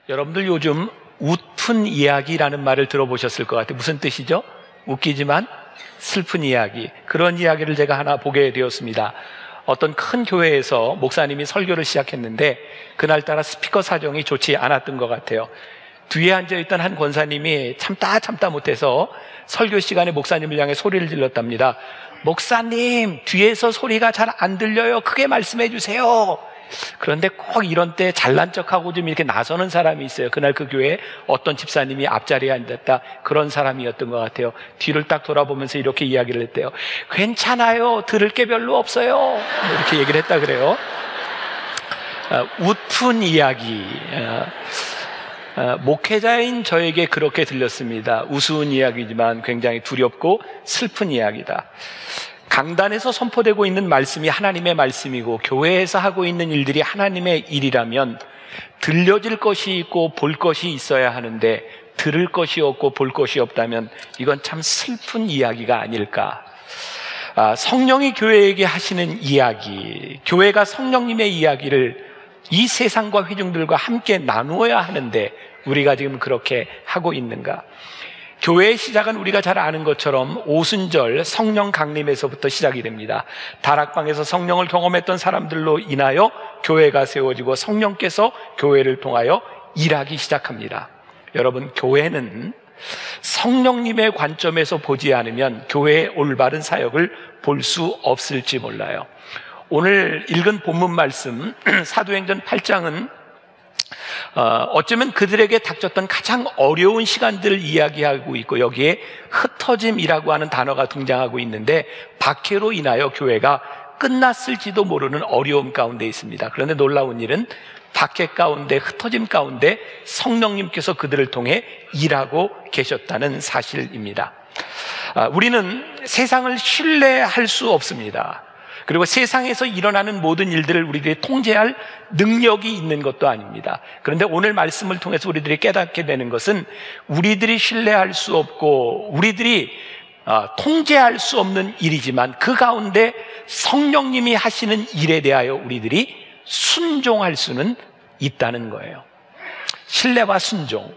여러분들 요즘 웃픈 이야기라는 말을 들어보셨을 것 같아요. 무슨 뜻이죠? 웃기지만 슬픈 이야기. 그런 이야기를 제가 하나 보게 되었습니다. 어떤 큰 교회에서 목사님이 설교를 시작했는데 그날따라 스피커 사정이 좋지 않았던 것 같아요. 뒤에 앉아있던 한 권사님이 참다 못해서 설교 시간에 목사님을 향해 소리를 질렀답니다. 목사님, 뒤에서 소리가 잘 안 들려요. 크게 말씀해 주세요. 그런데 꼭 이런 때 잘난 척하고 좀 이렇게 나서는 사람이 있어요. 그날 그 교회에 어떤 집사님이 앞자리에 앉았다, 그런 사람이었던 것 같아요. 뒤를 딱 돌아보면서 이렇게 이야기를 했대요. 괜찮아요, 들을 게 별로 없어요, 이렇게 얘기를 했다 그래요. 웃픈 이야기. 목회자인 저에게 그렇게 들렸습니다. 우스운 이야기지만 굉장히 두렵고 슬픈 이야기다. 강단에서 선포되고 있는 말씀이 하나님의 말씀이고 교회에서 하고 있는 일들이 하나님의 일이라면 들려질 것이 있고 볼 것이 있어야 하는데 들을 것이 없고 볼 것이 없다면 이건 참 슬픈 이야기가 아닐까. 성령이 교회에게 하시는 이야기, 교회가 성령님의 이야기를 이 세상과 회중들과 함께 나누어야 하는데 우리가 지금 그렇게 하고 있는가? 교회의 시작은 우리가 잘 아는 것처럼 오순절 성령 강림에서부터 시작이 됩니다. 다락방에서 성령을 경험했던 사람들로 인하여 교회가 세워지고 성령께서 교회를 통하여 일하기 시작합니다. 여러분, 교회는 성령님의 관점에서 보지 않으면 교회의 올바른 사역을 볼 수 없을지 몰라요. 오늘 읽은 본문 말씀 사도행전 8장은 어쩌면 그들에게 닥쳤던 가장 어려운 시간들을 이야기하고 있고 여기에 흩어짐이라고 하는 단어가 등장하고 있는데 박해로 인하여 교회가 끝났을지도 모르는 어려움 가운데 있습니다. 그런데 놀라운 일은 박해 가운데, 흩어짐 가운데 성령님께서 그들을 통해 일하고 계셨다는 사실입니다. 우리는 세상을 신뢰할 수 없습니다. 그리고 세상에서 일어나는 모든 일들을 우리들이 통제할 능력이 있는 것도 아닙니다. 그런데 오늘 말씀을 통해서 우리들이 깨닫게 되는 것은 우리들이 신뢰할 수 없고 우리들이 통제할 수 없는 일이지만 그 가운데 성령님이 하시는 일에 대하여 우리들이 순종할 수는 있다는 거예요. 신뢰와 순종.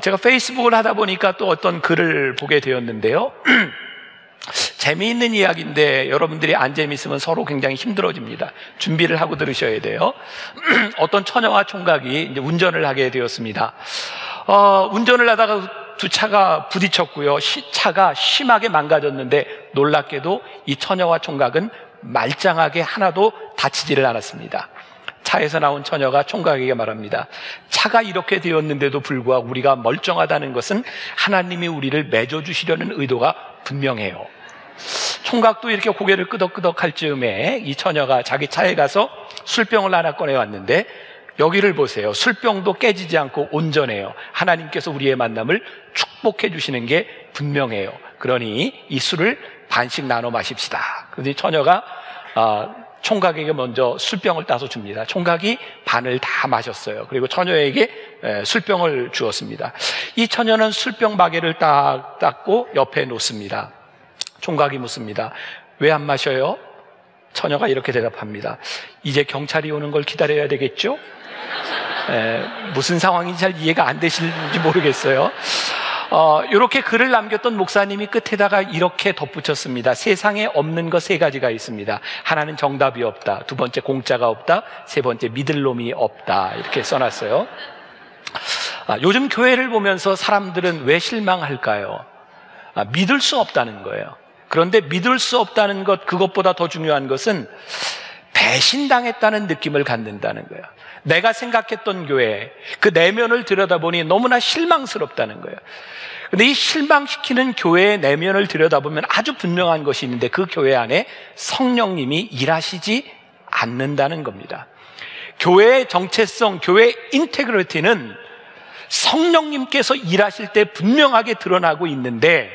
제가 페이스북을 하다 보니까 또 어떤 글을 보게 되었는데요. 재미있는 이야기인데 여러분들이 안 재미있으면 서로 굉장히 힘들어집니다. 준비를 하고 들으셔야 돼요. 어떤 처녀와 총각이 이제 운전을 하게 되었습니다. 운전을 하다가 두 차가 부딪혔고요. 차가 심하게 망가졌는데 놀랍게도 이 처녀와 총각은 말짱하게 하나도 다치지를 않았습니다. 차에서 나온 처녀가 총각에게 말합니다. 차가 이렇게 되었는데도 불구하고 우리가 멀쩡하다는 것은 하나님이 우리를 맺어주시려는 의도가 분명해요. 총각도 이렇게 고개를 끄덕끄덕 할 즈음에 이 처녀가 자기 차에 가서 술병을 하나 꺼내왔는데 여기를 보세요. 술병도 깨지지 않고 온전해요. 하나님께서 우리의 만남을 축복해 주시는 게 분명해요. 그러니 이 술을 반씩 나눠 마십시다. 그래서 이 처녀가 총각에게 먼저 술병을 따서 줍니다. 총각이 반을 다 마셨어요. 그리고 처녀에게 술병을 주었습니다. 이 처녀는 술병 마개를 딱 닦고 옆에 놓습니다. 총각이 묻습니다. 왜 안 마셔요? 처녀가 이렇게 대답합니다. 이제 경찰이 오는 걸 기다려야 되겠죠? 무슨 상황인지 잘 이해가 안 되실지 모르겠어요. 이렇게 글을 남겼던 목사님이 끝에다가 이렇게 덧붙였습니다. 세상에 없는 것 세 가지가 있습니다. 하나는 정답이 없다. 두 번째, 공짜가 없다. 세 번째, 믿을 놈이 없다. 이렇게 써놨어요. 요즘 교회를 보면서 사람들은 왜 실망할까요? 믿을 수 없다는 거예요. 그런데 믿을 수 없다는 것, 그것보다 더 중요한 것은 배신당했다는 느낌을 갖는다는 거예요. 내가 생각했던 교회, 그 내면을 들여다보니 너무나 실망스럽다는 거예요. 그런데 이 실망시키는 교회의 내면을 들여다보면 아주 분명한 것이 있는데 그 교회 안에 성령님이 일하시지 않는다는 겁니다. 교회의 정체성, 교회의 인테그리티는 성령님께서 일하실 때 분명하게 드러나고 있는데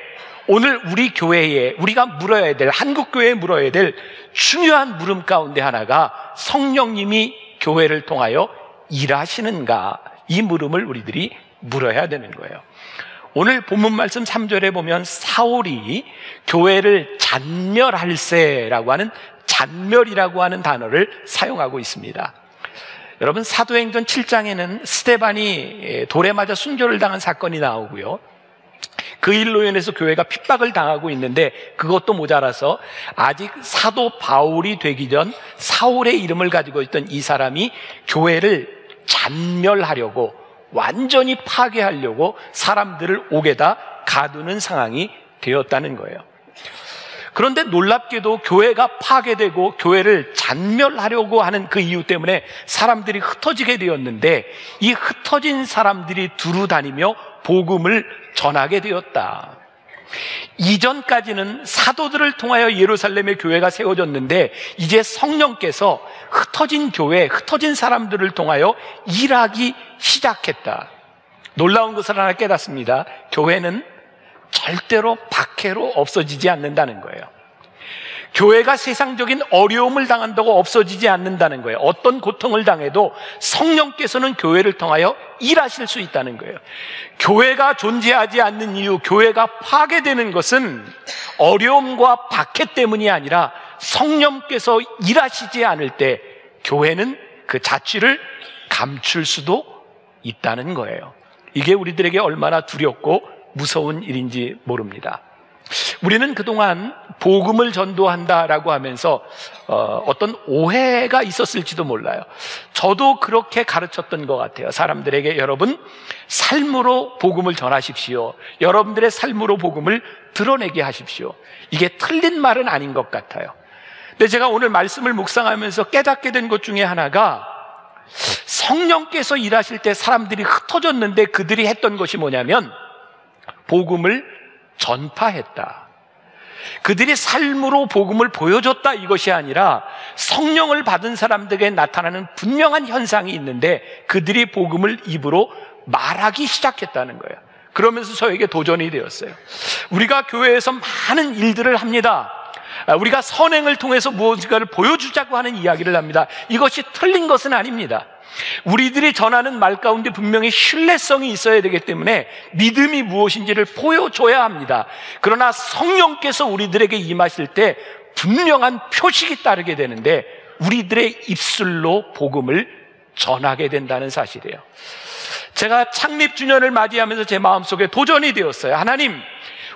오늘 우리 교회에 우리가 물어야 될, 한국교회에 물어야 될 중요한 물음 가운데 하나가 성령님이 교회를 통하여 일하시는가, 이 물음을 우리들이 물어야 되는 거예요. 오늘 본문 말씀 3절에 보면 사울이 교회를 잔멸할세라고 하는 잔멸이라고 하는 단어를 사용하고 있습니다. 여러분, 사도행전 7장에는 스데반이 돌에 맞아 순교를 당한 사건이 나오고요, 그 일로 인해서 교회가 핍박을 당하고 있는데 그것도 모자라서 아직 사도 바울이 되기 전 사울의 이름을 가지고 있던 이 사람이 교회를 잔멸하려고, 완전히 파괴하려고 사람들을 옥에다 가두는 상황이 되었다는 거예요. 그런데 놀랍게도 교회가 파괴되고 교회를 잔멸하려고 하는 그 이유 때문에 사람들이 흩어지게 되었는데, 이 흩어진 사람들이 두루 다니며 복음을 전하게 되었다. 이전까지는 사도들을 통하여 예루살렘의 교회가 세워졌는데, 이제 성령께서 흩어진 교회, 흩어진 사람들을 통하여 일하기 시작했다. 놀라운 것을 하나 깨닫습니다. 교회는 절대로 박해로 없어지지 않는다는 거예요. 교회가 세상적인 어려움을 당한다고 없어지지 않는다는 거예요. 어떤 고통을 당해도 성령께서는 교회를 통하여 일하실 수 있다는 거예요. 교회가 존재하지 않는 이유, 교회가 파괴되는 것은 어려움과 박해 때문이 아니라 성령께서 일하시지 않을 때 교회는 그 자취를 감출 수도 있다는 거예요. 이게 우리들에게 얼마나 두렵고 무서운 일인지 모릅니다. 우리는 그동안 복음을 전도한다라고 하면서 어떤 오해가 있었을지도 몰라요. 저도 그렇게 가르쳤던 것 같아요. 사람들에게, 여러분, 삶으로 복음을 전하십시오. 여러분들의 삶으로 복음을 드러내게 하십시오. 이게 틀린 말은 아닌 것 같아요. 근데 제가 오늘 말씀을 묵상하면서 깨닫게 된 것 중에 하나가, 성령께서 일하실 때 사람들이 흩어졌는데 그들이 했던 것이 뭐냐면 복음을 전파했다. 그들이 삶으로 복음을 보여줬다, 이것이 아니라 성령을 받은 사람들에게 나타나는 분명한 현상이 있는데 그들이 복음을 입으로 말하기 시작했다는 거예요. 그러면서 저에게 도전이 되었어요. 우리가 교회에서 많은 일들을 합니다. 우리가 선행을 통해서 무엇인가를 보여주자고 하는 이야기를 합니다. 이것이 틀린 것은 아닙니다. 우리들이 전하는 말 가운데 분명히 신뢰성이 있어야 되기 때문에 믿음이 무엇인지를 보여줘야 합니다. 그러나 성령께서 우리들에게 임하실 때 분명한 표식이 따르게 되는데 우리들의 입술로 복음을 전하게 된다는 사실이에요. 제가 창립 주년을 맞이하면서 제 마음속에 도전이 되었어요. 하나님,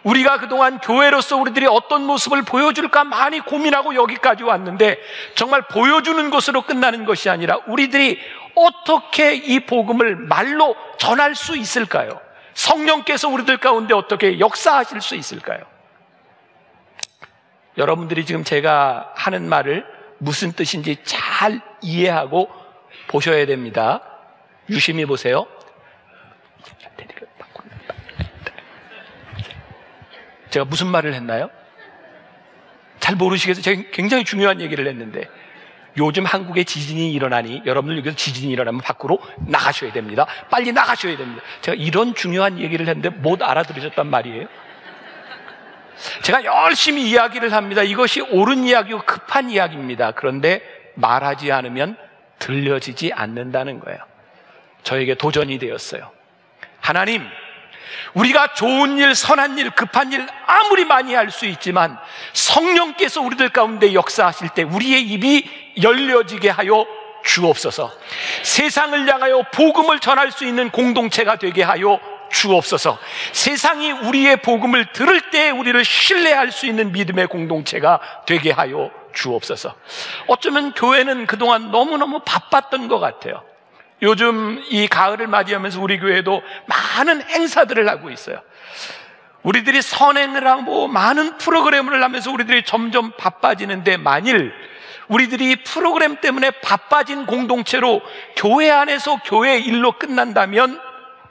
우리가 그동안 교회로서 우리들이 어떤 모습을 보여줄까 많이 고민하고 여기까지 왔는데, 정말 보여주는 것으로 끝나는 것이 아니라 우리들이 어떻게 이 복음을 말로 전할 수 있을까요? 성령께서 우리들 가운데 어떻게 역사하실 수 있을까요? 여러분들이 지금 제가 하는 말을 무슨 뜻인지 잘 이해하고 보셔야 됩니다. 유심히 보세요. 제가 무슨 말을 했나요? 잘 모르시겠어요? 제가 굉장히 중요한 얘기를 했는데, 요즘 한국에 지진이 일어나니 여러분들 여기서 지진이 일어나면 밖으로 나가셔야 됩니다. 빨리 나가셔야 됩니다. 제가 이런 중요한 얘기를 했는데 못 알아들으셨단 말이에요. 제가 열심히 이야기를 합니다. 이것이 옳은 이야기고 급한 이야기입니다. 그런데 말하지 않으면 들려지지 않는다는 거예요. 저에게 도전이 되었어요. 하나님, 우리가 좋은 일, 선한 일, 급한 일 아무리 많이 할 수 있지만 성령께서 우리들 가운데 역사하실 때 우리의 입이 열려지게 하여 주옵소서. 세상을 향하여 복음을 전할 수 있는 공동체가 되게 하여 주옵소서. 세상이 우리의 복음을 들을 때 우리를 신뢰할 수 있는 믿음의 공동체가 되게 하여 주옵소서. 어쩌면 교회는 그동안 너무너무 바빴던 것 같아요. 요즘 이 가을을 맞이하면서 우리 교회도 많은 행사들을 하고 있어요. 우리들이 선행을 하고 많은 프로그램을 하면서 우리들이 점점 바빠지는데, 만일 우리들이 프로그램 때문에 바빠진 공동체로 교회 안에서 교회 일로 끝난다면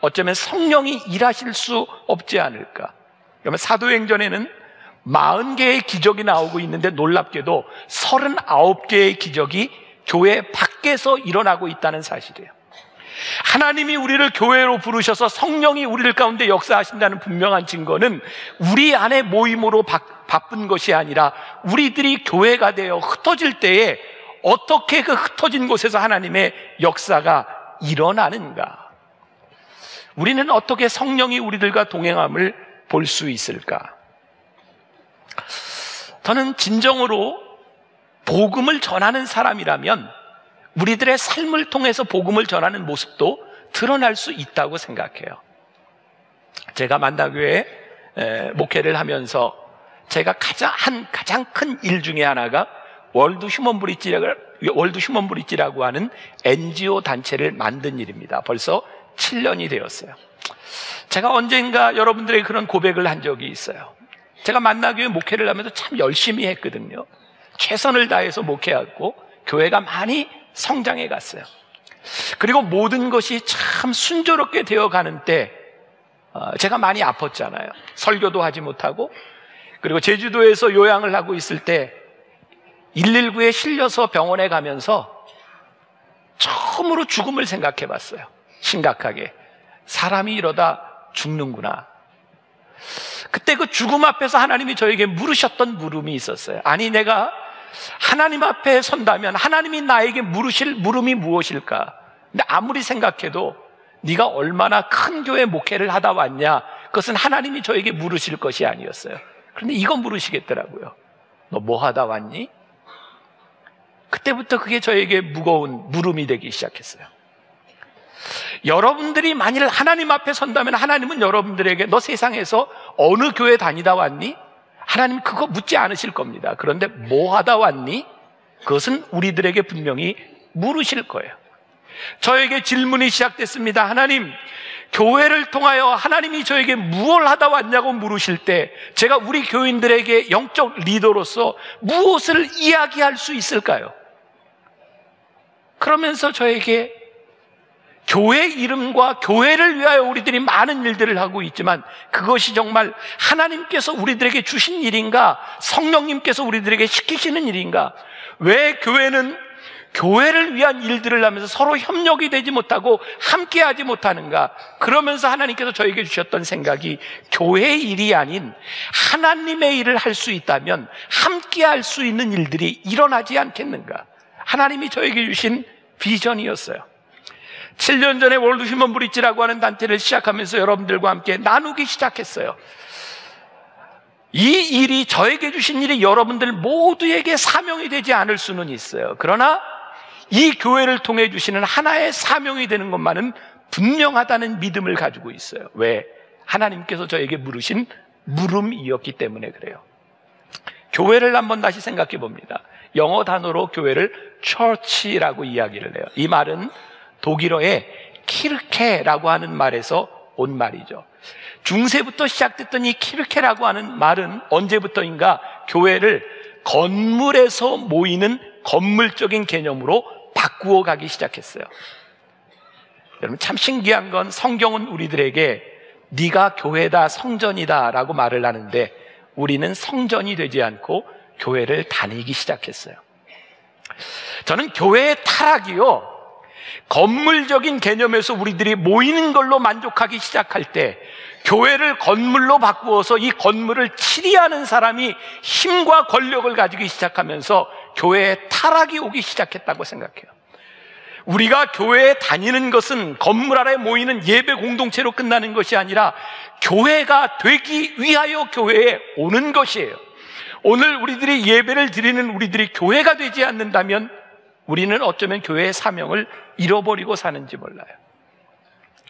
어쩌면 성령이 일하실 수 없지 않을까. 그러면 사도행전에는 40개의 기적이 나오고 있는데 놀랍게도 39개의 기적이 교회 밖에서 일어나고 있다는 사실이에요. 하나님이 우리를 교회로 부르셔서 성령이 우리를 가운데 역사하신다는 분명한 증거는 우리 안에 모임으로 바쁜 것이 아니라 우리들이 교회가 되어 흩어질 때에 어떻게 그 흩어진 곳에서 하나님의 역사가 일어나는가. 우리는 어떻게 성령이 우리들과 동행함을 볼 수 있을까? 저는 진정으로 복음을 전하는 사람이라면 우리들의 삶을 통해서 복음을 전하는 모습도 드러날 수 있다고 생각해요. 제가 만나교회 목회를 하면서 제가 가장 큰 일 중에 하나가 월드 휴먼 브릿지라고 하는 NGO 단체를 만든 일입니다. 벌써 7년이 되었어요. 제가 언젠가 여러분들에게 그런 고백을 한 적이 있어요. 제가 만나교회 목회를 하면서 참 열심히 했거든요. 최선을 다해서 목회하고 교회가 많이 성장해 갔어요. 그리고 모든 것이 참 순조롭게 되어가는 때 제가 많이 아팠잖아요. 설교도 하지 못하고, 그리고 제주도에서 요양을 하고 있을 때 119에 실려서 병원에 가면서 처음으로 죽음을 생각해 봤어요. 심각하게. 사람이 이러다 죽는구나. 그때 그 죽음 앞에서 하나님이 저에게 물으셨던 물음이 있었어요. 아니, 내가 하나님 앞에 선다면 하나님이 나에게 물으실 물음이 무엇일까? 근데 아무리 생각해도 네가 얼마나 큰 교회 목회를 하다 왔냐, 그것은 하나님이 저에게 물으실 것이 아니었어요. 그런데 이거 물으시겠더라고요. 너 뭐 하다 왔니? 그때부터 그게 저에게 무거운 물음이 되기 시작했어요. 여러분들이 만일 하나님 앞에 선다면 하나님은 여러분들에게 너 세상에서 어느 교회 다니다 왔니? 하나님 그거 묻지 않으실 겁니다. 그런데 뭐 하다 왔니? 그것은 우리들에게 분명히 물으실 거예요. 저에게 질문이 시작됐습니다. 하나님, 교회를 통하여 하나님이 저에게 무엇을 하다 왔냐고 물으실 때 제가 우리 교인들에게 영적 리더로서 무엇을 이야기할 수 있을까요? 그러면서 저에게 교회 이름과 교회를 위하여 우리들이 많은 일들을 하고 있지만 그것이 정말 하나님께서 우리들에게 주신 일인가? 성령님께서 우리들에게 시키시는 일인가? 왜 교회는 교회를 위한 일들을 하면서 서로 협력이 되지 못하고 함께하지 못하는가? 그러면서 하나님께서 저에게 주셨던 생각이 교회의 일이 아닌 하나님의 일을 할 수 있다면 함께할 수 있는 일들이 일어나지 않겠는가? 하나님이 저에게 주신 비전이었어요. 7년 전에 월드 휴먼 브릿지라고 하는 단체를 시작하면서 여러분들과 함께 나누기 시작했어요. 이 일이, 저에게 주신 일이 여러분들 모두에게 사명이 되지 않을 수는 있어요. 그러나 이 교회를 통해 주시는 하나의 사명이 되는 것만은 분명하다는 믿음을 가지고 있어요. 왜? 하나님께서 저에게 물으신 물음이었기 때문에 그래요. 교회를 한번 다시 생각해 봅니다. 영어 단어로 교회를 church라고 이야기를 해요. 이 말은 독일어의 키르케라고 하는 말에서 온 말이죠. 중세부터 시작됐던 이 키르케라고 하는 말은 언제부터인가 교회를 건물에서 모이는 건물적인 개념으로 바꾸어 가기 시작했어요. 여러분, 참 신기한 건 성경은 우리들에게 네가 교회다, 성전이다 라고 말을 하는데 우리는 성전이 되지 않고 교회를 다니기 시작했어요. 저는 교회의 타락이요, 건물적인 개념에서 우리들이 모이는 걸로 만족하기 시작할 때 교회를 건물로 바꾸어서 이 건물을 치리하는 사람이 힘과 권력을 가지기 시작하면서 교회에 타락이 오기 시작했다고 생각해요. 우리가 교회에 다니는 것은 건물 아래 모이는 예배 공동체로 끝나는 것이 아니라 교회가 되기 위하여 교회에 오는 것이에요. 오늘 우리들이 예배를 드리는 우리들이 교회가 되지 않는다면 우리는 어쩌면 교회의 사명을 잃어버리고 사는지 몰라요.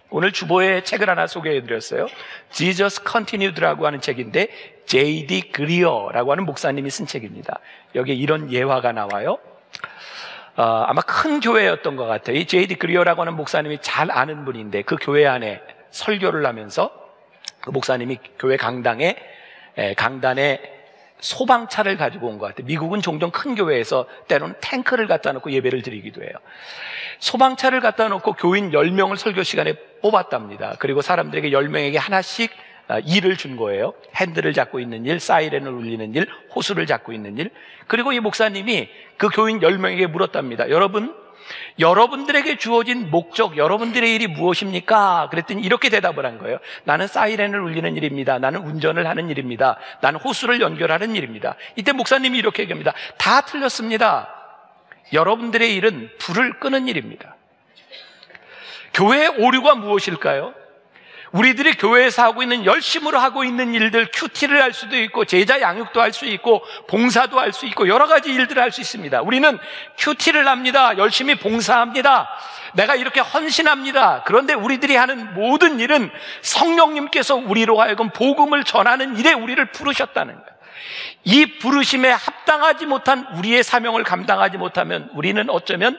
오늘 주보에 책을 하나 소개해드렸어요. Jesus Continued라고 하는 책인데 J.D. 그리어라고 하는 목사님이 쓴 책입니다. 여기에 이런 예화가 나와요. 아마 큰 교회였던 것 같아요. 이 J.D. 그리어라고 하는 목사님이 잘 아는 분인데 그 교회 안에 설교를 하면서 그 목사님이 교회 강단에 소방차를 가지고 온 것 같아요. 미국은 종종 큰 교회에서 때로는 탱크를 갖다 놓고 예배를 드리기도 해요. 소방차를 갖다 놓고 교인 10명을 설교 시간에 뽑았답니다. 그리고 사람들에게 10명에게 하나씩 일을 준 거예요. 핸들을 잡고 있는 일, 사이렌을 울리는 일, 호수를 잡고 있는 일. 그리고 이 목사님이 그 교인 10명에게 물었답니다. 여러분들에게 주어진 목적, 여러분들의 일이 무엇입니까? 그랬더니 이렇게 대답을 한 거예요. 나는 사이렌을 울리는 일입니다. 나는 운전을 하는 일입니다. 나는 호수를 연결하는 일입니다. 이때 목사님이 이렇게 얘기합니다. 다 틀렸습니다. 여러분들의 일은 불을 끄는 일입니다. 교회의 오류가 무엇일까요? 우리들이 교회에서 하고 있는, 열심으로 하고 있는 일들, 큐티를 할 수도 있고 제자 양육도 할 수 있고 봉사도 할 수 있고 여러 가지 일들을 할 수 있습니다. 우리는 큐티를 합니다. 열심히 봉사합니다. 내가 이렇게 헌신합니다. 그런데 우리들이 하는 모든 일은 성령님께서 우리로 하여금 복음을 전하는 일에 우리를 부르셨다는 거예요. 이 부르심에 합당하지 못한 우리의 사명을 감당하지 못하면 우리는 어쩌면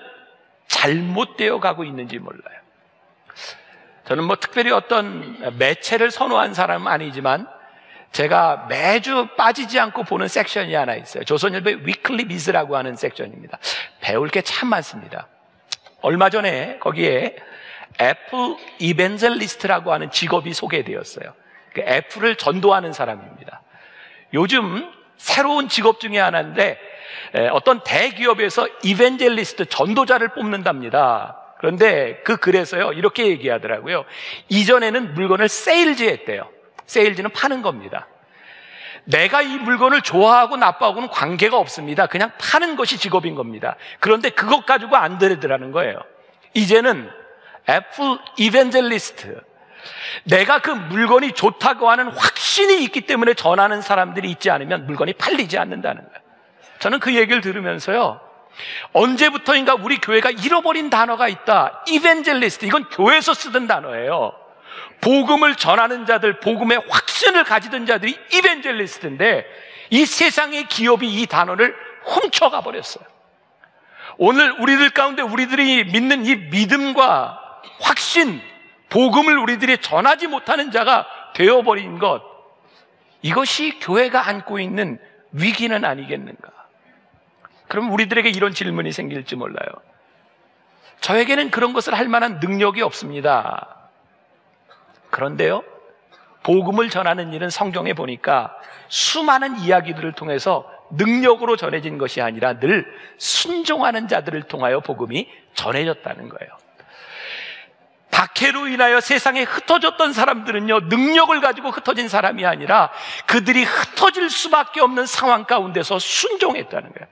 잘못되어 가고 있는지 몰라요. 저는 특별히 어떤 매체를 선호한 사람은 아니지만 제가 매주 빠지지 않고 보는 섹션이 하나 있어요. 조선일보의 위클리 비즈라고 하는 섹션입니다. 배울 게 참 많습니다. 얼마 전에 거기에 애플 이벤젤리스트라고 하는 직업이 소개되었어요. 애플을 전도하는 사람입니다. 요즘 새로운 직업 중에 하나인데 어떤 대기업에서 이벤젤리스트, 전도자를 뽑는답니다. 그런데 그 글에서요 이렇게 얘기하더라고요. 이전에는 물건을 세일즈했대요. 세일즈는 파는 겁니다. 내가 이 물건을 좋아하고 나빠하고는 관계가 없습니다. 그냥 파는 것이 직업인 겁니다. 그런데 그것 가지고 안 되더라는 거예요. 이제는 애플 이벤젤리스트, 내가 그 물건이 좋다고 하는 확신이 있기 때문에 전하는 사람들이 있지 않으면 물건이 팔리지 않는다는 거예요. 저는 그 얘기를 들으면서요, 언제부터인가 우리 교회가 잃어버린 단어가 있다. 이벤젤리스트, 이건 교회에서 쓰던 단어예요. 복음을 전하는 자들, 복음의 확신을 가지던 자들이 이벤젤리스트인데 이 세상의 기업이 이 단어를 훔쳐가 버렸어요. 오늘 우리들 가운데 우리들이 믿는 이 믿음과 확신, 복음을 우리들이 전하지 못하는 자가 되어버린 것, 이것이 교회가 안고 있는 위기는 아니겠는가? 그럼 우리들에게 이런 질문이 생길지 몰라요. 저에게는 그런 것을 할 만한 능력이 없습니다. 그런데요, 복음을 전하는 일은 성경에 보니까 수많은 이야기들을 통해서 능력으로 전해진 것이 아니라 늘 순종하는 자들을 통하여 복음이 전해졌다는 거예요. 박해로 인하여 세상에 흩어졌던 사람들은요, 능력을 가지고 흩어진 사람이 아니라 그들이 흩어질 수밖에 없는 상황 가운데서 순종했다는 거예요.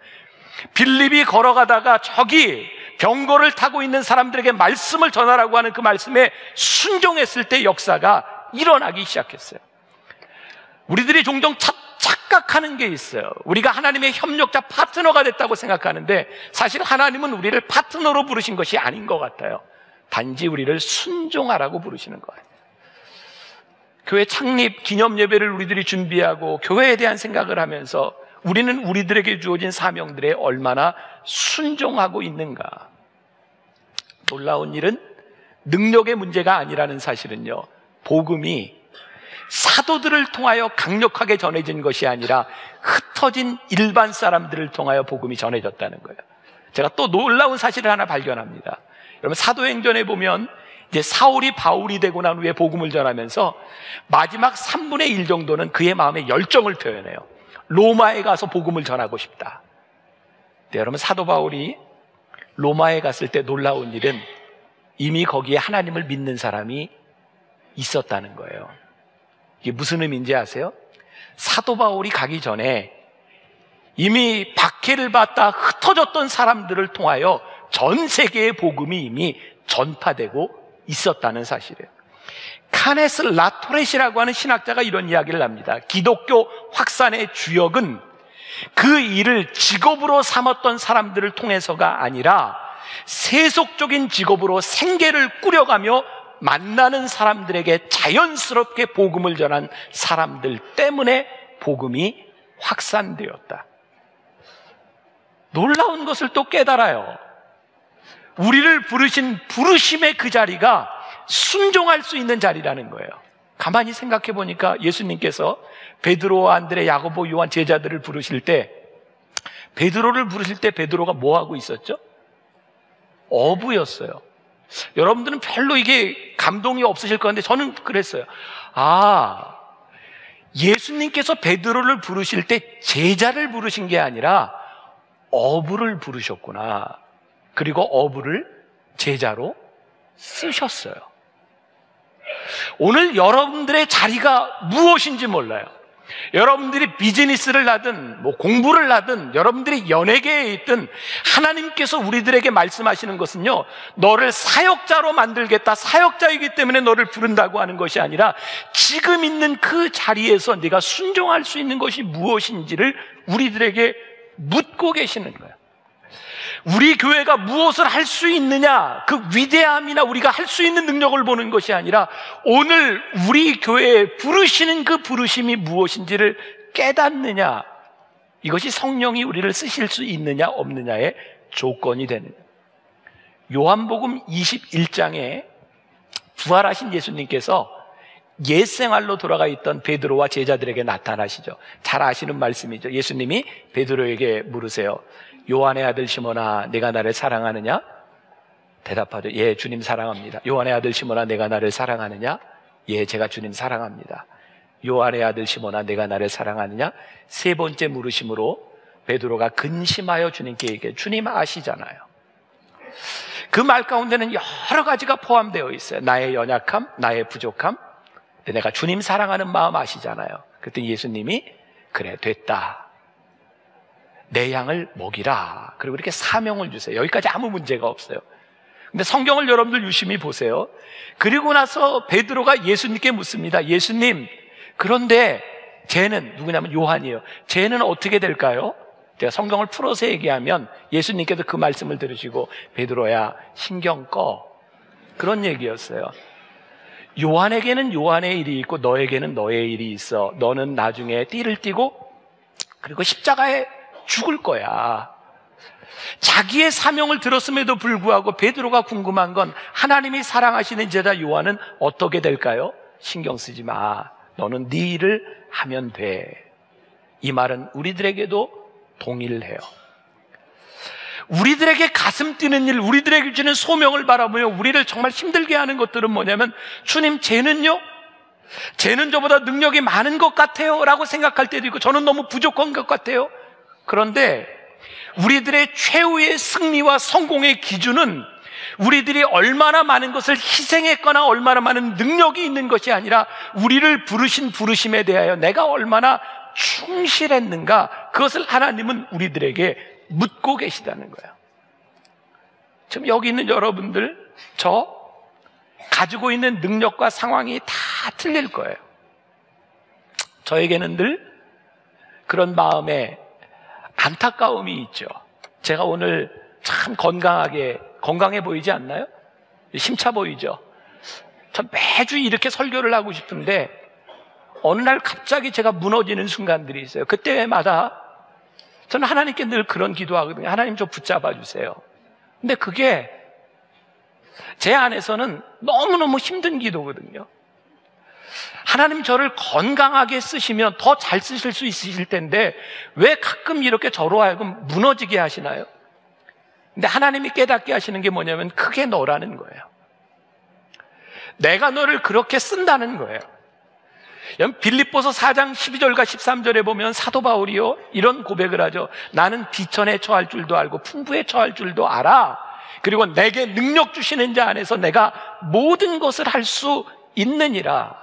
빌립이 걸어가다가 저기 병거를 타고 있는 사람들에게 말씀을 전하라고 하는 그 말씀에 순종했을 때 역사가 일어나기 시작했어요. 우리들이 종종 착각하는 게 있어요. 우리가 하나님의 협력자, 파트너가 됐다고 생각하는데 사실 하나님은 우리를 파트너로 부르신 것이 아닌 것 같아요. 단지 우리를 순종하라고 부르시는 거예요. 교회 창립 기념 예배를 우리들이 준비하고 교회에 대한 생각을 하면서 우리는 우리들에게 주어진 사명들에 얼마나 순종하고 있는가? 놀라운 일은 능력의 문제가 아니라는 사실은요, 복음이 사도들을 통하여 강력하게 전해진 것이 아니라 흩어진 일반 사람들을 통하여 복음이 전해졌다는 거예요. 제가 또 놀라운 사실을 하나 발견합니다. 여러분, 사도행전에 보면 이제 사울이 바울이 되고 난 후에 복음을 전하면서 마지막 3분의 1 정도는 그의 마음의 열정을 표현해요. 로마에 가서 복음을 전하고 싶다. 네, 여러분, 사도 바울이 로마에 갔을 때 놀라운 일은 이미 거기에 하나님을 믿는 사람이 있었다는 거예요. 이게 무슨 의미인지 아세요? 사도 바울이 가기 전에 이미 박해를 받다 흩어졌던 사람들을 통하여 전 세계의 복음이 이미 전파되고 있었다는 사실이에요. 카네스 라토렛이라고 하는 신학자가 이런 이야기를 합니다. 기독교 확산의 주역은 그 일을 직업으로 삼았던 사람들을 통해서가 아니라 세속적인 직업으로 생계를 꾸려가며 만나는 사람들에게 자연스럽게 복음을 전한 사람들 때문에 복음이 확산되었다. 놀라운 것을 또 깨달아요. 우리를 부르신 부르심의 그 자리가 순종할 수 있는 자리라는 거예요. 가만히 생각해 보니까 예수님께서 베드로와 안드레, 야고보, 요한 제자들을 부르실 때, 베드로를 부르실 때 베드로가 뭐 하고 있었죠? 어부였어요. 여러분들은 별로 이게 감동이 없으실 건데 저는 그랬어요. 아, 예수님께서 베드로를 부르실 때 제자를 부르신 게 아니라 어부를 부르셨구나. 그리고 어부를 제자로 쓰셨어요. 오늘 여러분들의 자리가 무엇인지 몰라요. 여러분들이 비즈니스를 하든 뭐 공부를 하든 여러분들이 연예계에 있든 하나님께서 우리들에게 말씀하시는 것은요, 너를 사역자로 만들겠다, 사역자이기 때문에 너를 부른다고 하는 것이 아니라 지금 있는 그 자리에서 네가 순종할 수 있는 것이 무엇인지를 우리들에게 묻고 계시는 거예요. 우리 교회가 무엇을 할 수 있느냐, 그 위대함이나 우리가 할 수 있는 능력을 보는 것이 아니라 오늘 우리 교회에 부르시는 그 부르심이 무엇인지를 깨닫느냐, 이것이 성령이 우리를 쓰실 수 있느냐 없느냐의 조건이 되는 거예요. 요한복음 21장에 부활하신 예수님께서 옛 생활로 돌아가 있던 베드로와 제자들에게 나타나시죠. 잘 아시는 말씀이죠. 예수님이 베드로에게 물으세요. 요한의 아들 시몬아, 내가 나를 사랑하느냐? 대답하죠. 예, 주님 사랑합니다. 요한의 아들 시몬아, 내가 나를 사랑하느냐? 예, 제가 주님 사랑합니다. 요한의 아들 시몬아, 내가 나를 사랑하느냐? 세 번째 물으심으로 베드로가 근심하여 주님께 얘기해. 주님 아시잖아요. 그 말 가운데는 여러 가지가 포함되어 있어요. 나의 연약함, 나의 부족함. 근데 내가 주님 사랑하는 마음 아시잖아요. 그랬더니 예수님이 그래, 됐다. 내 양을 먹이라. 그리고 이렇게 사명을 주세요. 여기까지 아무 문제가 없어요. 근데 성경을 여러분들 유심히 보세요. 그리고 나서 베드로가 예수님께 묻습니다. 예수님, 그런데 쟤는 누구냐면 요한이에요. 쟤는 어떻게 될까요? 제가 성경을 풀어서 얘기하면 예수님께서 그 말씀을 들으시고 베드로야, 신경 꺼. 그런 얘기였어요. 요한에게는 요한의 일이 있고 너에게는 너의 일이 있어. 너는 나중에 띠를 띠고 그리고 십자가에 죽을 거야. 자기의 사명을 들었음에도 불구하고 베드로가 궁금한 건 하나님이 사랑하시는 제자 요한은 어떻게 될까요? 신경 쓰지 마. 너는 네 일을 하면 돼. 이 말은 우리들에게도 동일해요. 우리들에게 가슴 뛰는 일, 우리들에게 주는 소명을 바라보며 우리를 정말 힘들게 하는 것들은 뭐냐면, 주님, 쟤는요? 쟤는 저보다 능력이 많은 것 같아요 라고 생각할 때도 있고, 저는 너무 부족한 것 같아요. 그런데 우리들의 최후의 승리와 성공의 기준은 우리들이 얼마나 많은 것을 희생했거나 얼마나 많은 능력이 있는 것이 아니라 우리를 부르신 부르심에 대하여 내가 얼마나 충실했는가, 그것을 하나님은 우리들에게 묻고 계시다는 거예요. 지금 여기 있는 여러분들, 저 가지고 있는 능력과 상황이 다 틀릴 거예요. 저에게는 늘 그런 마음에 안타까움이 있죠. 제가 오늘 참 건강해 보이지 않나요? 힘차 보이죠? 전 매주 이렇게 설교를 하고 싶은데 어느 날 갑자기 제가 무너지는 순간들이 있어요. 그때마다 저는 하나님께 늘 그런 기도하거든요. 하나님 좀 붙잡아 주세요. 근데 그게 제 안에서는 너무너무 힘든 기도거든요. 하나님 저를 건강하게 쓰시면 더 잘 쓰실 수 있으실 텐데 왜 가끔 이렇게 저로 하여금 무너지게 하시나요? 근데 하나님이 깨닫게 하시는 게 뭐냐면 그게 너라는 거예요. 내가 너를 그렇게 쓴다는 거예요. 빌립보서 4장 12절과 13절에 보면 사도 바울이요 이런 고백을 하죠. 나는 비천에 처할 줄도 알고 풍부에 처할 줄도 알아. 그리고 내게 능력 주시는 자 안에서 내가 모든 것을 할 수 있느니라.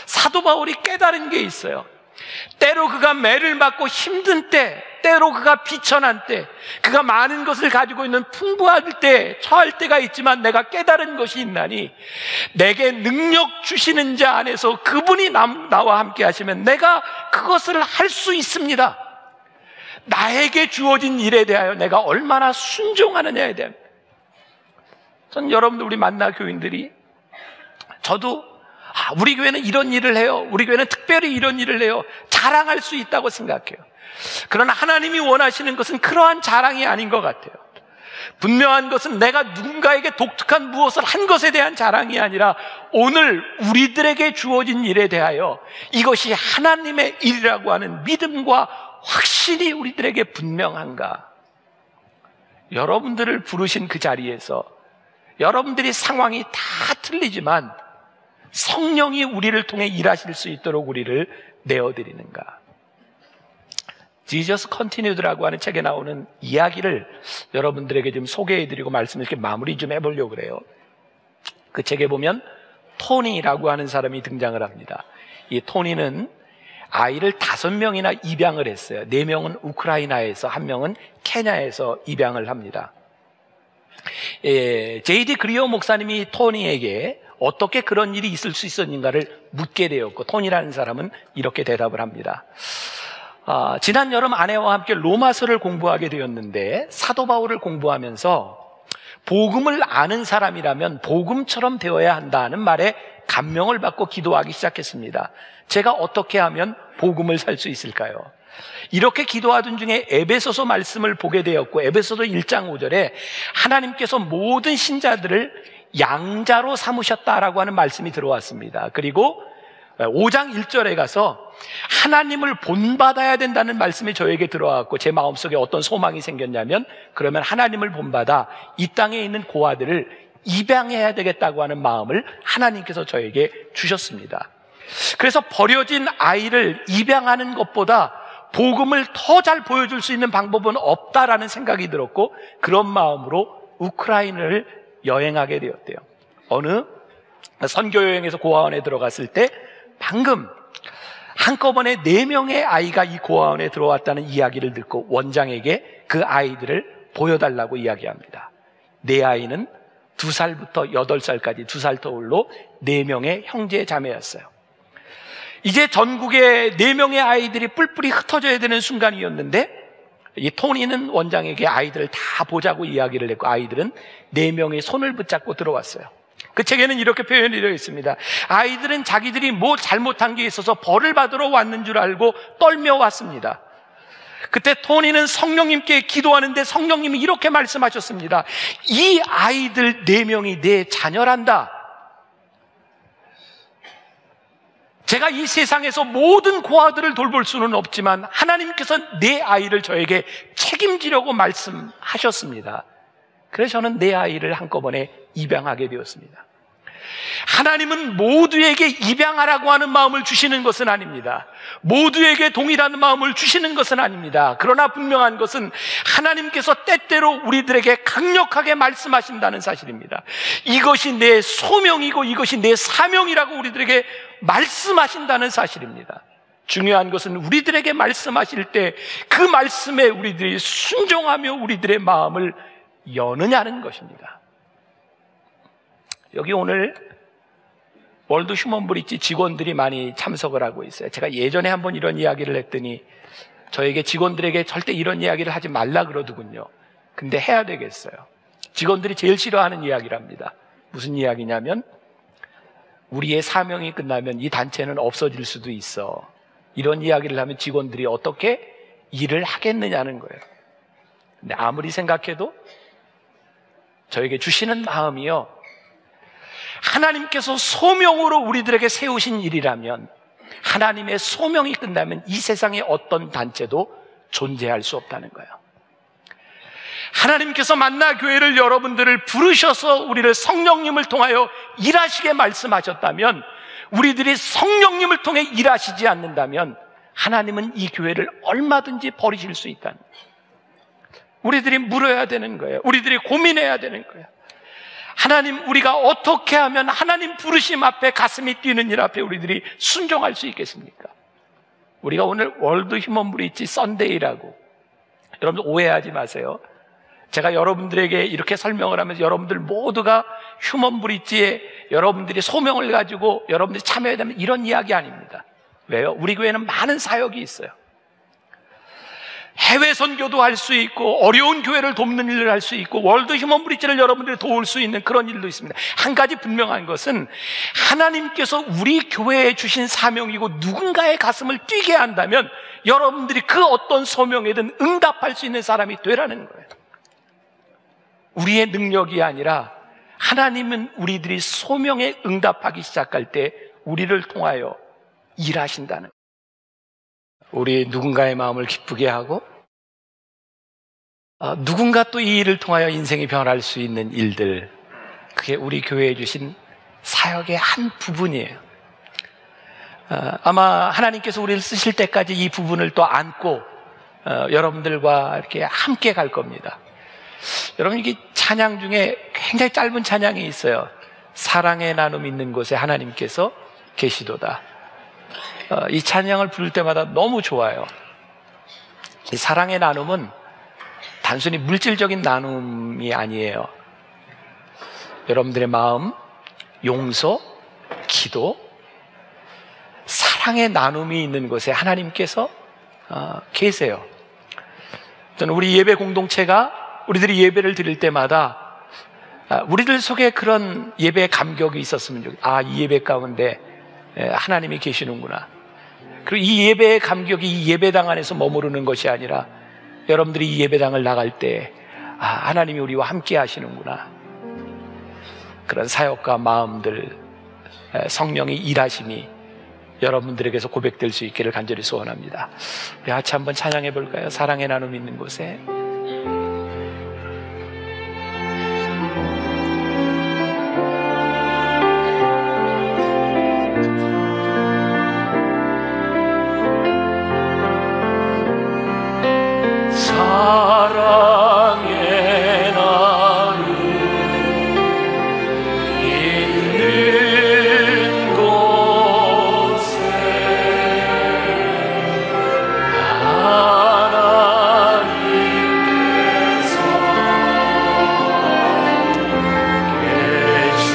사도 바울이 깨달은 게 있어요. 때로 그가 매를 맞고 힘든 때, 때로 그가 비천한 때, 그가 많은 것을 가지고 있는 풍부할 때, 처할 때가 있지만 내가 깨달은 것이 있나니 내게 능력 주시는 자 안에서 그분이 나와 함께 하시면 내가 그것을 할 수 있습니다. 나에게 주어진 일에 대하여 내가 얼마나 순종하느냐에 대한, 전 여러분들 우리 만나 교인들이, 저도 우리 교회는 이런 일을 해요, 우리 교회는 특별히 이런 일을 해요, 자랑할 수 있다고 생각해요. 그러나 하나님이 원하시는 것은 그러한 자랑이 아닌 것 같아요. 분명한 것은 내가 누군가에게 독특한 무엇을 한 것에 대한 자랑이 아니라 오늘 우리들에게 주어진 일에 대하여 이것이 하나님의 일이라고 하는 믿음과 확신이 우리들에게 분명한가. 여러분들을 부르신 그 자리에서 여러분들이 상황이 다 틀리지만 성령이 우리를 통해 일하실 수 있도록 우리를 내어드리는가. Jesus Continued라고 하는 책에 나오는 이야기를 여러분들에게 좀 소개해드리고 말씀을 이렇게 마무리 좀 해보려고 그래요. 그 책에 보면 토니라고 하는 사람이 등장을 합니다. 이 토니는 아이를 5명이나 입양을 했어요. 4명은 우크라이나에서, 1명은 케냐에서 입양을 합니다. J.D. 그리어 목사님이 토니에게 어떻게 그런 일이 있을 수 있었는가를 묻게 되었고, 토니라는 사람은 이렇게 대답을 합니다. 지난 여름 아내와 함께 로마서를 공부하게 되었는데, 사도 바울을 공부하면서 복음을 아는 사람이라면 복음처럼 되어야 한다는 말에 감명을 받고 기도하기 시작했습니다. 제가 어떻게 하면 복음을 살 수 있을까요? 이렇게 기도하던 중에 에베소서 말씀을 보게 되었고, 에베소서 1장 5절에 하나님께서 모든 신자들을 양자로 삼으셨다라고 하는 말씀이 들어왔습니다. 그리고 5장 1절에 가서 하나님을 본받아야 된다는 말씀이 저에게 들어왔고, 제 마음속에 어떤 소망이 생겼냐면, 그러면 하나님을 본받아 이 땅에 있는 고아들을 입양해야 되겠다고 하는 마음을 하나님께서 저에게 주셨습니다. 그래서 버려진 아이를 입양하는 것보다 복음을 더 잘 보여줄 수 있는 방법은 없다라는 생각이 들었고, 그런 마음으로 우크라이나를 여행하게 되었대요. 어느 선교 여행에서 고아원에 들어갔을 때 방금 한꺼번에 4명의 아이가 이 고아원에 들어왔다는 이야기를 듣고 원장에게 그 아이들을 보여달라고 이야기합니다. 내 아이는 2살부터 8살까지 2살 터울로 4명의 형제 자매였어요. 이제 전국에 4명의 아이들이 뿔뿔이 흩어져야 되는 순간이었는데, 이 토니는 원장에게 아이들을 다 보자고 이야기를 했고, 아이들은 4명의 손을 붙잡고 들어왔어요. 그 책에는 이렇게 표현이 되어 있습니다. 아이들은 자기들이 뭐 잘못한 게 있어서 벌을 받으러 왔는 줄 알고 떨며 왔습니다. 그때 토니는 성령님께 기도하는데 성령님이 이렇게 말씀하셨습니다. 이 아이들 4명이 내 자녀란다. 제가 이 세상에서 모든 고아들을 돌볼 수는 없지만 하나님께서 내 아이를 저에게 책임지려고 말씀하셨습니다. 그래서 저는 내 아이를 한꺼번에 입양하게 되었습니다. 하나님은 모두에게 입양하라고 하는 마음을 주시는 것은 아닙니다. 모두에게 동일한 마음을 주시는 것은 아닙니다. 그러나 분명한 것은 하나님께서 때때로 우리들에게 강력하게 말씀하신다는 사실입니다. 이것이 내 소명이고 이것이 내 사명이라고 우리들에게 말씀하신다는 사실입니다. 중요한 것은 우리들에게 말씀하실 때 그 말씀에 우리들이 순종하며 우리들의 마음을 여느냐는 것입니다. 여기 오늘 월드 휴먼 브릿지 직원들이 많이 참석을 하고 있어요. 제가 예전에 한번 이런 이야기를 했더니 저에게 직원들에게 절대 이런 이야기를 하지 말라 그러더군요. 근데 해야 되겠어요. 직원들이 제일 싫어하는 이야기랍니다. 무슨 이야기냐면, 우리의 사명이 끝나면 이 단체는 없어질 수도 있어. 이런 이야기를 하면 직원들이 어떻게 일을 하겠느냐는 거예요. 근데 아무리 생각해도 저에게 주시는 마음이요, 하나님께서 소명으로 우리들에게 세우신 일이라면, 하나님의 소명이 끝나면 이 세상에 어떤 단체도 존재할 수 없다는 거예요. 하나님께서 만나 교회를 여러분들을 부르셔서 우리를 성령님을 통하여 일하시게 말씀하셨다면, 우리들이 성령님을 통해 일하시지 않는다면 하나님은 이 교회를 얼마든지 버리실 수 있다는 거예요. 우리들이 물어야 되는 거예요. 우리들이 고민해야 되는 거예요. 하나님, 우리가 어떻게 하면 하나님 부르심 앞에 가슴이 뛰는 일 앞에 우리들이 순종할 수 있겠습니까? 우리가 오늘 월드 휴먼 브릿지 썬데이라고, 여러분들 오해하지 마세요. 제가 여러분들에게 이렇게 설명을 하면서 여러분들 모두가 휴먼 브릿지에 여러분들이 소명을 가지고 여러분들이 참여해야 되는 이런 이야기 아닙니다. 왜요? 우리 교회는 많은 사역이 있어요. 해외 선교도 할 수 있고, 어려운 교회를 돕는 일을 할 수 있고, 월드 휴먼 브릿지를 여러분들이 도울 수 있는 그런 일도 있습니다. 한 가지 분명한 것은 하나님께서 우리 교회에 주신 사명이고 누군가의 가슴을 뛰게 한다면 여러분들이 그 어떤 소명에든 응답할 수 있는 사람이 되라는 거예요. 우리의 능력이 아니라 하나님은 우리들이 소명에 응답하기 시작할 때 우리를 통하여 일하신다는 거예요. 우리 누군가의 마음을 기쁘게 하고 누군가 또 이 일을 통하여 인생이 변할 수 있는 일들, 그게 우리 교회에 주신 사역의 한 부분이에요. 아마 하나님께서 우리를 쓰실 때까지 이 부분을 또 안고 여러분들과 이렇게 함께 갈 겁니다. 여러분, 이게 찬양 중에 굉장히 짧은 찬양이 있어요. 사랑의 나눔 있는 곳에 하나님께서 계시도다. 이 찬양을 부를 때마다 너무 좋아요. 이 사랑의 나눔은 단순히 물질적인 나눔이 아니에요. 여러분들의 마음, 용서, 기도, 사랑의 나눔이 있는 곳에 하나님께서 계세요. 저는 우리 예배 공동체가 우리들이 예배를 드릴 때마다 우리들 속에 그런 예배의 감격이 있었으면 좋겠어요. 이 예배 가운데 하나님이 계시는구나. 그리고 이 예배의 감격이 이 예배당 안에서 머무르는 것이 아니라 여러분들이 이 예배당을 나갈 때 하나님이 우리와 함께 하시는구나. 그런 사역과 마음들, 성령의 일하심이 여러분들에게서 고백될 수 있기를 간절히 소원합니다. 우리 같이 한번 찬양해 볼까요? 사랑의 나눔 있는 곳에. 사랑의 나눔 있는 곳에 하나님께서 계시고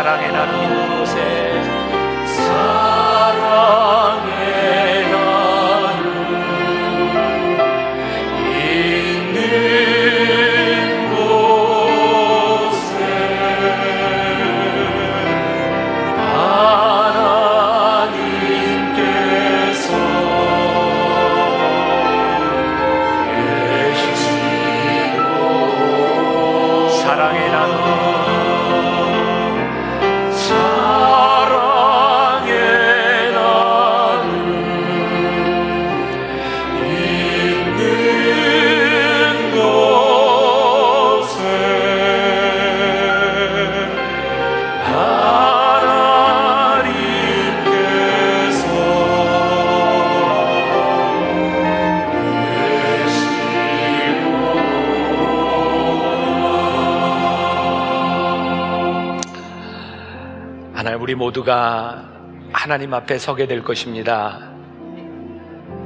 사랑의 나눔 있는 곳에 사랑의 우리 모두가 하나님 앞에 서게 될 것입니다.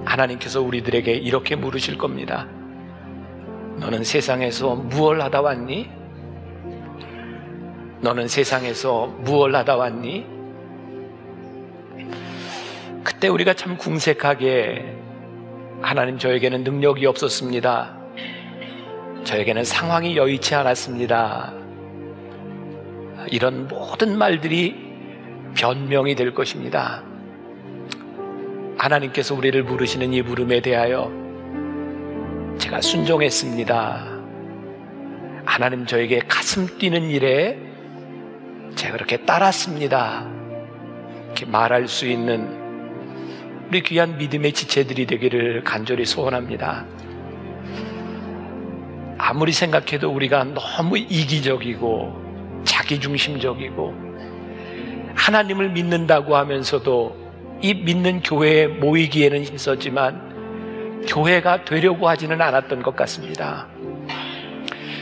하나님께서 우리들에게 이렇게 물으실 겁니다. 너는 세상에서 무엇을 하다 왔니? 너는 세상에서 무엇을 하다 왔니? 그때 우리가 참 궁색하게 하나님 저에게는 능력이 없었습니다. 저에게는 상황이 여의치 않았습니다. 이런 모든 말들이 변명이 될 것입니다. 하나님께서 우리를 부르시는 이 부름에 대하여 제가 순종했습니다. 하나님 저에게 가슴 뛰는 일에 제가 그렇게 따랐습니다. 이렇게 말할 수 있는 우리 귀한 믿음의 지체들이 되기를 간절히 소원합니다. 아무리 생각해도 우리가 너무 이기적이고 자기중심적이고 하나님을 믿는다고 하면서도 이 믿는 교회에 모이기에는 힘썼지만 교회가 되려고 하지는 않았던 것 같습니다.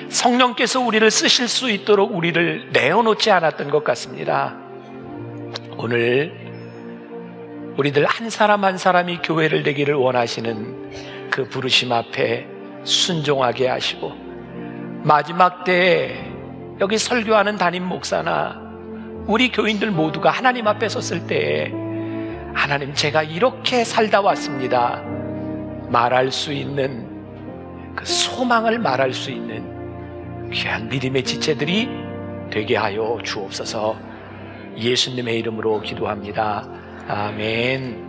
성령께서 우리를 쓰실 수 있도록 우리를 내어놓지 않았던 것 같습니다. 오늘 우리들 한 사람 한 사람이 교회를 되기를 원하시는 그 부르심 앞에 순종하게 하시고 마지막 때에 여기 설교하는 담임 목사나 우리 교인들 모두가 하나님 앞에 섰을 때에 하나님 제가 이렇게 살다 왔습니다 말할 수 있는 그 소망을 말할 수 있는 귀한 믿음의 지체들이 되게 하여 주옵소서. 예수님의 이름으로 기도합니다. 아멘.